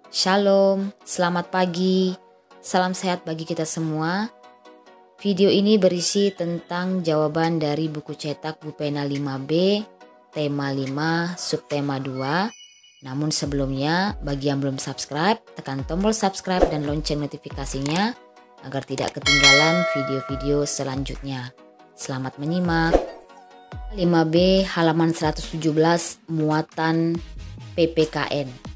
Shalom, selamat pagi, salam sehat bagi kita semua. Video ini berisi tentang jawaban dari buku cetak Bupena 5B, tema 5, subtema 2. Namun sebelumnya, bagi yang belum subscribe, tekan tombol subscribe dan lonceng notifikasinya agar tidak ketinggalan video-video selanjutnya. Selamat menyimak. 5B halaman 117, muatan PPKN.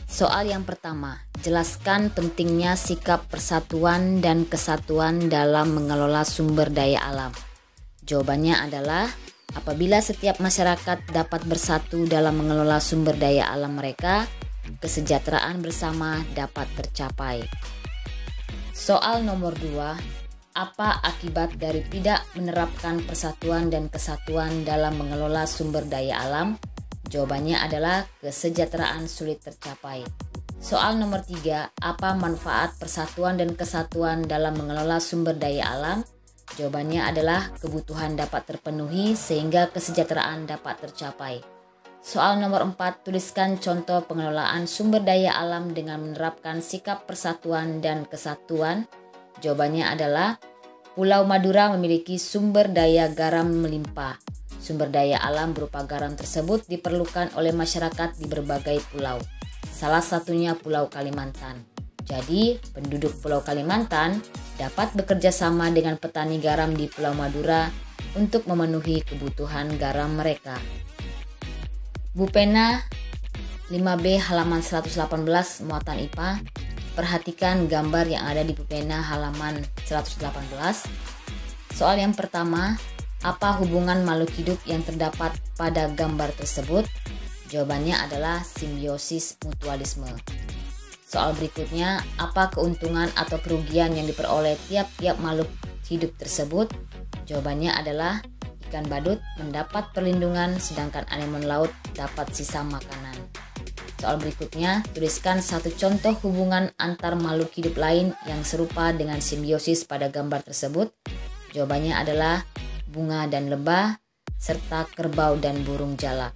Soal yang pertama, jelaskan pentingnya sikap persatuan dan kesatuan dalam mengelola sumber daya alam. Jawabannya adalah apabila setiap masyarakat dapat bersatu dalam mengelola sumber daya alam mereka, kesejahteraan bersama dapat tercapai. Soal nomor 2, apa akibat dari tidak menerapkan persatuan dan kesatuan dalam mengelola sumber daya alam? Jawabannya adalah kesejahteraan sulit tercapai. Soal nomor 3, apa manfaat persatuan dan kesatuan dalam mengelola sumber daya alam? Jawabannya adalah kebutuhan dapat terpenuhi sehingga kesejahteraan dapat tercapai. Soal nomor 4, tuliskan contoh pengelolaan sumber daya alam dengan menerapkan sikap persatuan dan kesatuan. Jawabannya adalah Pulau Madura memiliki sumber daya garam melimpah. Sumber daya alam berupa garam tersebut diperlukan oleh masyarakat di berbagai pulau. Salah satunya Pulau Kalimantan. Jadi, penduduk Pulau Kalimantan dapat bekerja sama dengan petani garam di Pulau Madura untuk memenuhi kebutuhan garam mereka. Bupena 5B halaman 118 muatan IPA. Perhatikan gambar yang ada di Bupena halaman 118. Soal yang pertama, apa hubungan makhluk hidup yang terdapat pada gambar tersebut? Jawabannya adalah simbiosis mutualisme. Soal berikutnya, apa keuntungan atau kerugian yang diperoleh tiap-tiap makhluk hidup tersebut? Jawabannya adalah ikan badut mendapat perlindungan sedangkan anemon laut dapat sisa makanan. Soal berikutnya, tuliskan satu contoh hubungan antar makhluk hidup lain yang serupa dengan simbiosis pada gambar tersebut. Jawabannya adalah bunga dan lebah, serta kerbau dan burung jalak.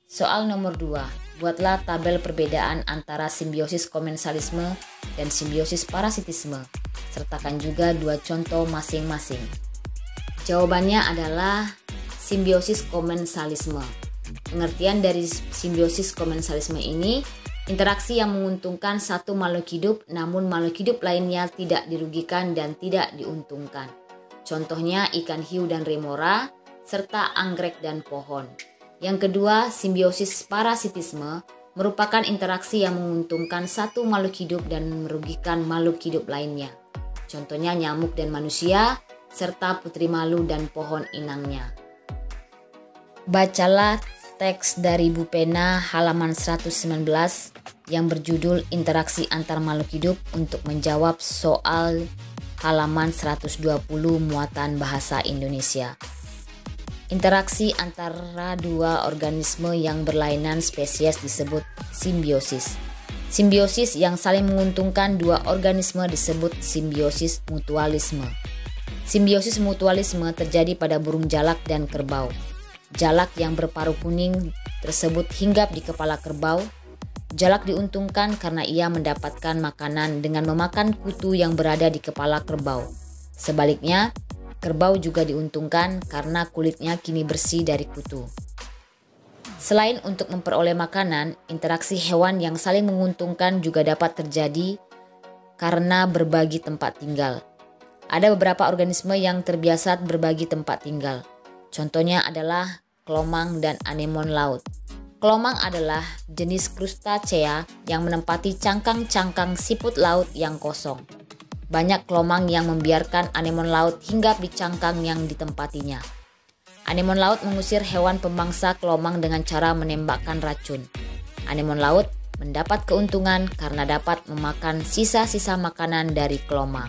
Soal nomor 2, buatlah tabel perbedaan antara simbiosis komensalisme dan simbiosis parasitisme. Sertakan juga dua contoh masing-masing. Jawabannya adalah simbiosis komensalisme. Pengertian dari simbiosis komensalisme ini, interaksi yang menguntungkan satu makhluk hidup namun makhluk hidup lainnya tidak dirugikan dan tidak diuntungkan. Contohnya ikan hiu dan remora, serta anggrek dan pohon. Yang kedua, simbiosis parasitisme merupakan interaksi yang menguntungkan satu makhluk hidup dan merugikan makhluk hidup lainnya. Contohnya nyamuk dan manusia, serta putri malu dan pohon inangnya. Bacalah teks dari Bupena halaman 119 yang berjudul Interaksi Antar Makhluk Hidup untuk menjawab soal halaman 120 muatan bahasa Indonesia. Interaksi antara dua organisme yang berlainan spesies disebut simbiosis. Simbiosis yang saling menguntungkan dua organisme disebut simbiosis mutualisme. Simbiosis mutualisme terjadi pada burung jalak dan kerbau. Jalak yang berparuh kuning tersebut hinggap di kepala kerbau. Jalak diuntungkan karena ia mendapatkan makanan dengan memakan kutu yang berada di kepala kerbau. Sebaliknya, kerbau juga diuntungkan karena kulitnya kini bersih dari kutu. Selain untuk memperoleh makanan, interaksi hewan yang saling menguntungkan juga dapat terjadi karena berbagi tempat tinggal. Ada beberapa organisme yang terbiasa berbagi tempat tinggal. Contohnya adalah kelomang dan anemon laut. Kelomang adalah jenis krustacea yang menempati cangkang-cangkang siput laut yang kosong. Banyak kelomang yang membiarkan anemon laut hinggap di cangkang yang ditempatinya. Anemon laut mengusir hewan pemangsa kelomang dengan cara menembakkan racun. Anemon laut mendapat keuntungan karena dapat memakan sisa-sisa makanan dari kelomang.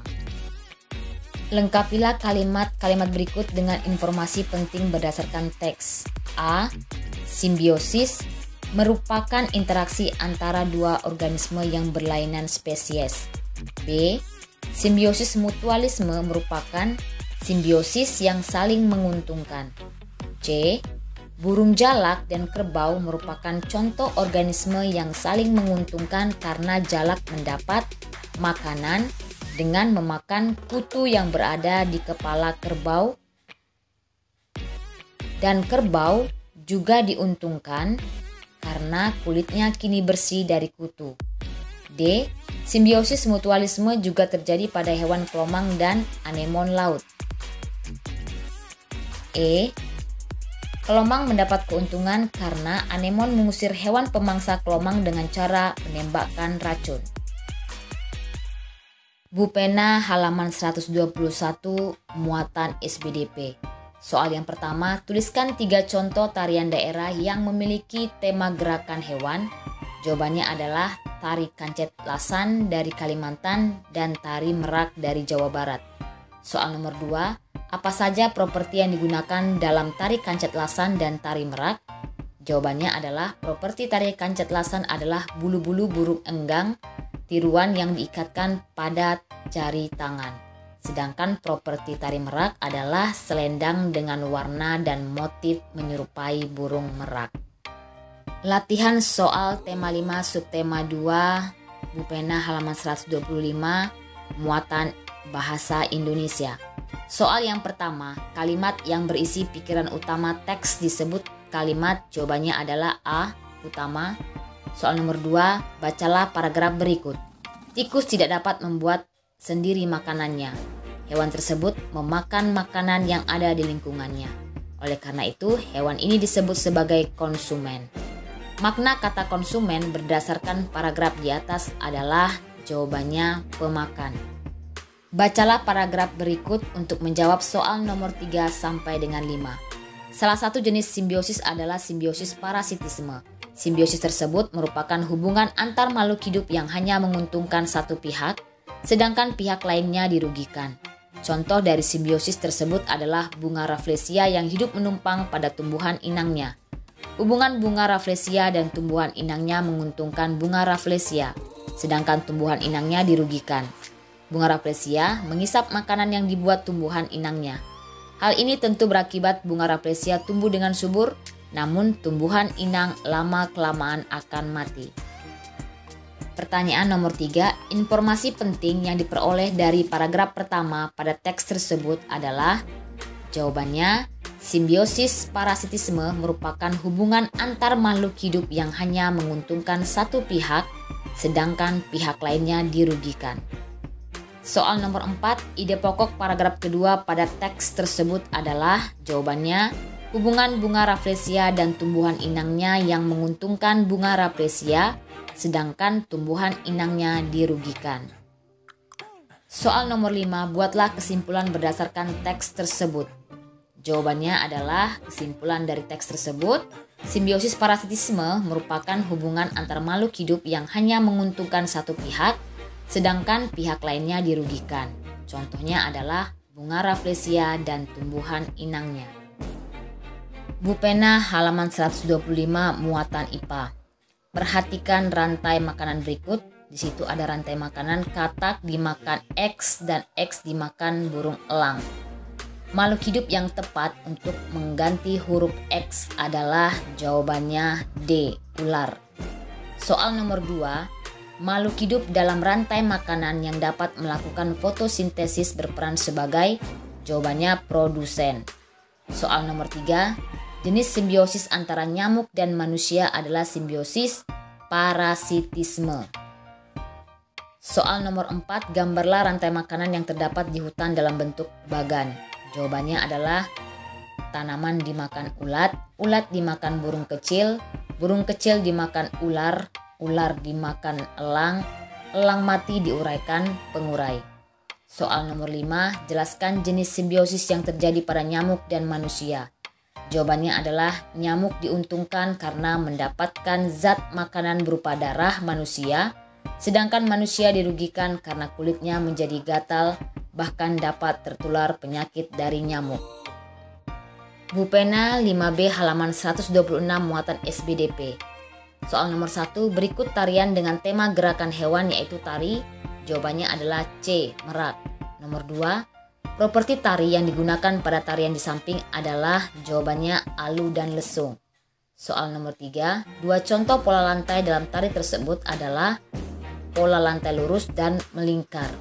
Lengkapilah kalimat-kalimat berikut dengan informasi penting berdasarkan teks. A. Simbiosis merupakan interaksi antara dua organisme yang berlainan spesies. B. Simbiosis mutualisme merupakan simbiosis yang saling menguntungkan. C. Burung jalak dan kerbau merupakan contoh organisme yang saling menguntungkan karena jalak mendapat makanan dengan memakan kutu yang berada di kepala kerbau, dan kerbau juga diuntungkan karena kulitnya kini bersih dari kutu. D. Simbiosis mutualisme juga terjadi pada hewan kelomang dan anemon laut. E. Kelomang mendapat keuntungan karena anemon mengusir hewan pemangsa kelomang dengan cara menembakkan racun. Bupena halaman 121 muatan SBDP. Soal yang pertama, tuliskan 3 contoh tarian daerah yang memiliki tema gerakan hewan. Jawabannya adalah tari kancet lasan dari Kalimantan dan tari merak dari Jawa Barat. Soal nomor 2, apa saja properti yang digunakan dalam tari kancet lasan dan tari merak? Jawabannya adalah properti tari kancet lasan adalah bulu-bulu burung enggang tiruan yang diikatkan pada jari tangan. Sedangkan properti tari merak adalah selendang dengan warna dan motif menyerupai burung merak. Latihan soal tema 5 subtema 2 Bupena halaman 125 muatan bahasa Indonesia. Soal yang pertama, kalimat yang berisi pikiran utama teks disebut kalimat. Jawabannya adalah A. Utama. Soal nomor 2, bacalah paragraf berikut. Tikus tidak dapat membuat sendiri makanannya. Hewan tersebut memakan makanan yang ada di lingkungannya. Oleh karena itu, hewan ini disebut sebagai konsumen. Makna kata konsumen berdasarkan paragraf di atas adalah jawabannya pemakan. Bacalah paragraf berikut untuk menjawab soal nomor 3 sampai dengan 5. Salah satu jenis simbiosis adalah simbiosis parasitisme. Simbiosis tersebut merupakan hubungan antar makhluk hidup yang hanya menguntungkan satu pihak, sedangkan pihak lainnya dirugikan. Contoh dari simbiosis tersebut adalah bunga Rafflesia yang hidup menumpang pada tumbuhan inangnya. Hubungan bunga Rafflesia dan tumbuhan inangnya menguntungkan bunga Rafflesia, sedangkan tumbuhan inangnya dirugikan. Bunga Rafflesia mengisap makanan yang dibuat tumbuhan inangnya. Hal ini tentu berakibat bunga Rafflesia tumbuh dengan subur, namun tumbuhan inang lama-kelamaan akan mati. Pertanyaan nomor 3, informasi penting yang diperoleh dari paragraf pertama pada teks tersebut adalah jawabannya, simbiosis parasitisme merupakan hubungan antar makhluk hidup yang hanya menguntungkan satu pihak, sedangkan pihak lainnya dirugikan. Soal nomor 4, ide pokok paragraf kedua pada teks tersebut adalah jawabannya, hubungan bunga Rafflesia dan tumbuhan inangnya yang menguntungkan bunga Rafflesia, sedangkan tumbuhan inangnya dirugikan. Soal nomor 5, buatlah kesimpulan berdasarkan teks tersebut. Jawabannya adalah kesimpulan dari teks tersebut, simbiosis parasitisme merupakan hubungan antar makhluk hidup yang hanya menguntungkan satu pihak, sedangkan pihak lainnya dirugikan. Contohnya adalah bunga Rafflesia dan tumbuhan inangnya. Bupena halaman 125 muatan IPA. Perhatikan rantai makanan berikut. Di situ ada rantai makanan katak dimakan X dan X dimakan burung elang. Makhluk hidup yang tepat untuk mengganti huruf X adalah jawabannya D, ular. Soal nomor 2, makhluk hidup dalam rantai makanan yang dapat melakukan fotosintesis berperan sebagai jawabannya produsen. Soal nomor 3, jenis simbiosis antara nyamuk dan manusia adalah simbiosis parasitisme. Soal nomor 4, gambarlah rantai makanan yang terdapat di hutan dalam bentuk bagan. Jawabannya adalah tanaman dimakan ulat, ulat dimakan burung kecil dimakan ular, ular dimakan elang, elang mati diuraikan pengurai. Soal nomor 5, jelaskan jenis simbiosis yang terjadi pada nyamuk dan manusia. Jawabannya adalah nyamuk diuntungkan karena mendapatkan zat makanan berupa darah manusia, sedangkan manusia dirugikan karena kulitnya menjadi gatal, bahkan dapat tertular penyakit dari nyamuk. Bupena 5B halaman 126 muatan SBDP. Soal nomor 1, berikut tarian dengan tema gerakan hewan yaitu tari. Jawabannya adalah C, merak. Nomor 2, Properti tari yang digunakan pada tarian di samping adalah jawabannya alu dan lesung. Soal nomor 3, dua contoh pola lantai dalam tari tersebut adalah pola lantai lurus dan melingkar.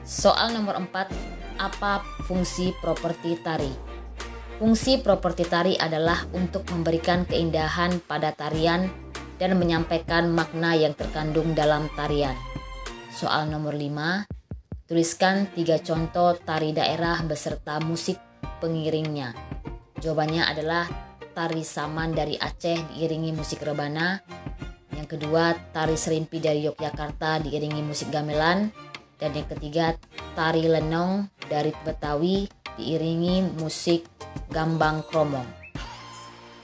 Soal nomor 4, apa fungsi properti tari? Fungsi properti tari adalah untuk memberikan keindahan pada tarian dan menyampaikan makna yang terkandung dalam tarian. Soal nomor 5, tuliskan 3 contoh tari daerah beserta musik pengiringnya. Jawabannya adalah tari saman dari Aceh diiringi musik rebana. Yang kedua, tari serimpi dari Yogyakarta diiringi musik gamelan. Dan yang ketiga, tari lenong dari Betawi diiringi musik gambang kromong.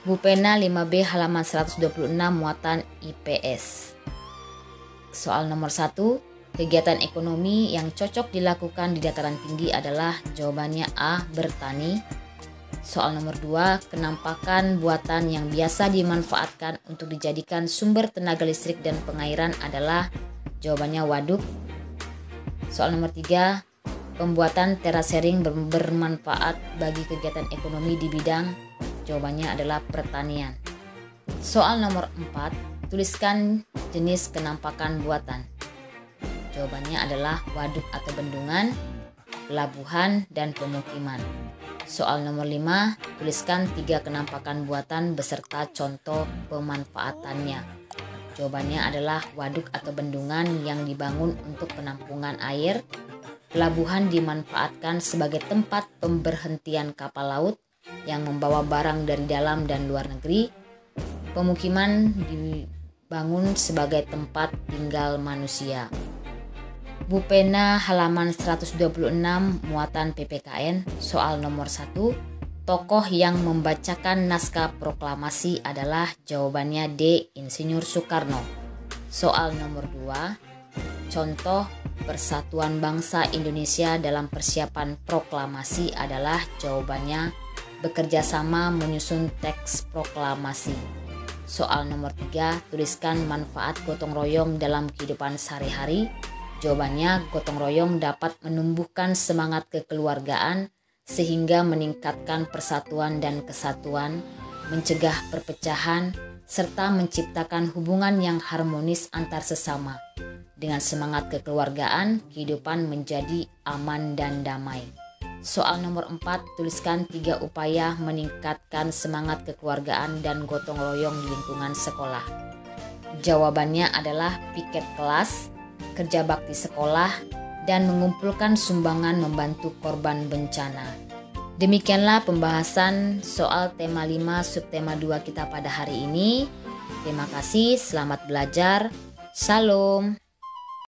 Bupena 5B halaman 126 muatan IPS. Soal nomor 1, kegiatan ekonomi yang cocok dilakukan di dataran tinggi adalah jawabannya A. Bertani. Soal nomor 2, kenampakan buatan yang biasa dimanfaatkan untuk dijadikan sumber tenaga listrik dan pengairan adalah jawabannya waduk. Soal nomor 3, pembuatan terasering bermanfaat bagi kegiatan ekonomi di bidang, jawabannya adalah pertanian. Soal nomor 4, tuliskan jenis kenampakan buatan. Jawabannya adalah waduk atau bendungan, pelabuhan, dan pemukiman. Soal nomor 5, tuliskan 3 kenampakan buatan beserta contoh pemanfaatannya. Jawabannya adalah waduk atau bendungan yang dibangun untuk penampungan air, pelabuhan dimanfaatkan sebagai tempat pemberhentian kapal laut yang membawa barang dari dalam dan luar negeri, pemukiman dibangun sebagai tempat tinggal manusia. Bupena halaman 126 muatan PPKN. Soal nomor 1, tokoh yang membacakan naskah proklamasi adalah jawabannya D. Insinyur Soekarno. Soal nomor 2, contoh Persatuan Bangsa Indonesia dalam persiapan proklamasi adalah jawabannya bekerja sama menyusun teks proklamasi. Soal nomor 3, tuliskan manfaat gotong royong dalam kehidupan sehari-hari. Jawabannya, gotong royong dapat menumbuhkan semangat kekeluargaan sehingga meningkatkan persatuan dan kesatuan, mencegah perpecahan, serta menciptakan hubungan yang harmonis antar sesama. Dengan semangat kekeluargaan, kehidupan menjadi aman dan damai. Soal nomor 4, tuliskan 3 upaya meningkatkan semangat kekeluargaan dan gotong royong di lingkungan sekolah. Jawabannya adalah piket kelas, kerja bakti sekolah, dan mengumpulkan sumbangan membantu korban bencana. Demikianlah pembahasan soal tema 5 subtema 2 kita pada hari ini. Terima kasih, selamat belajar. Shalom.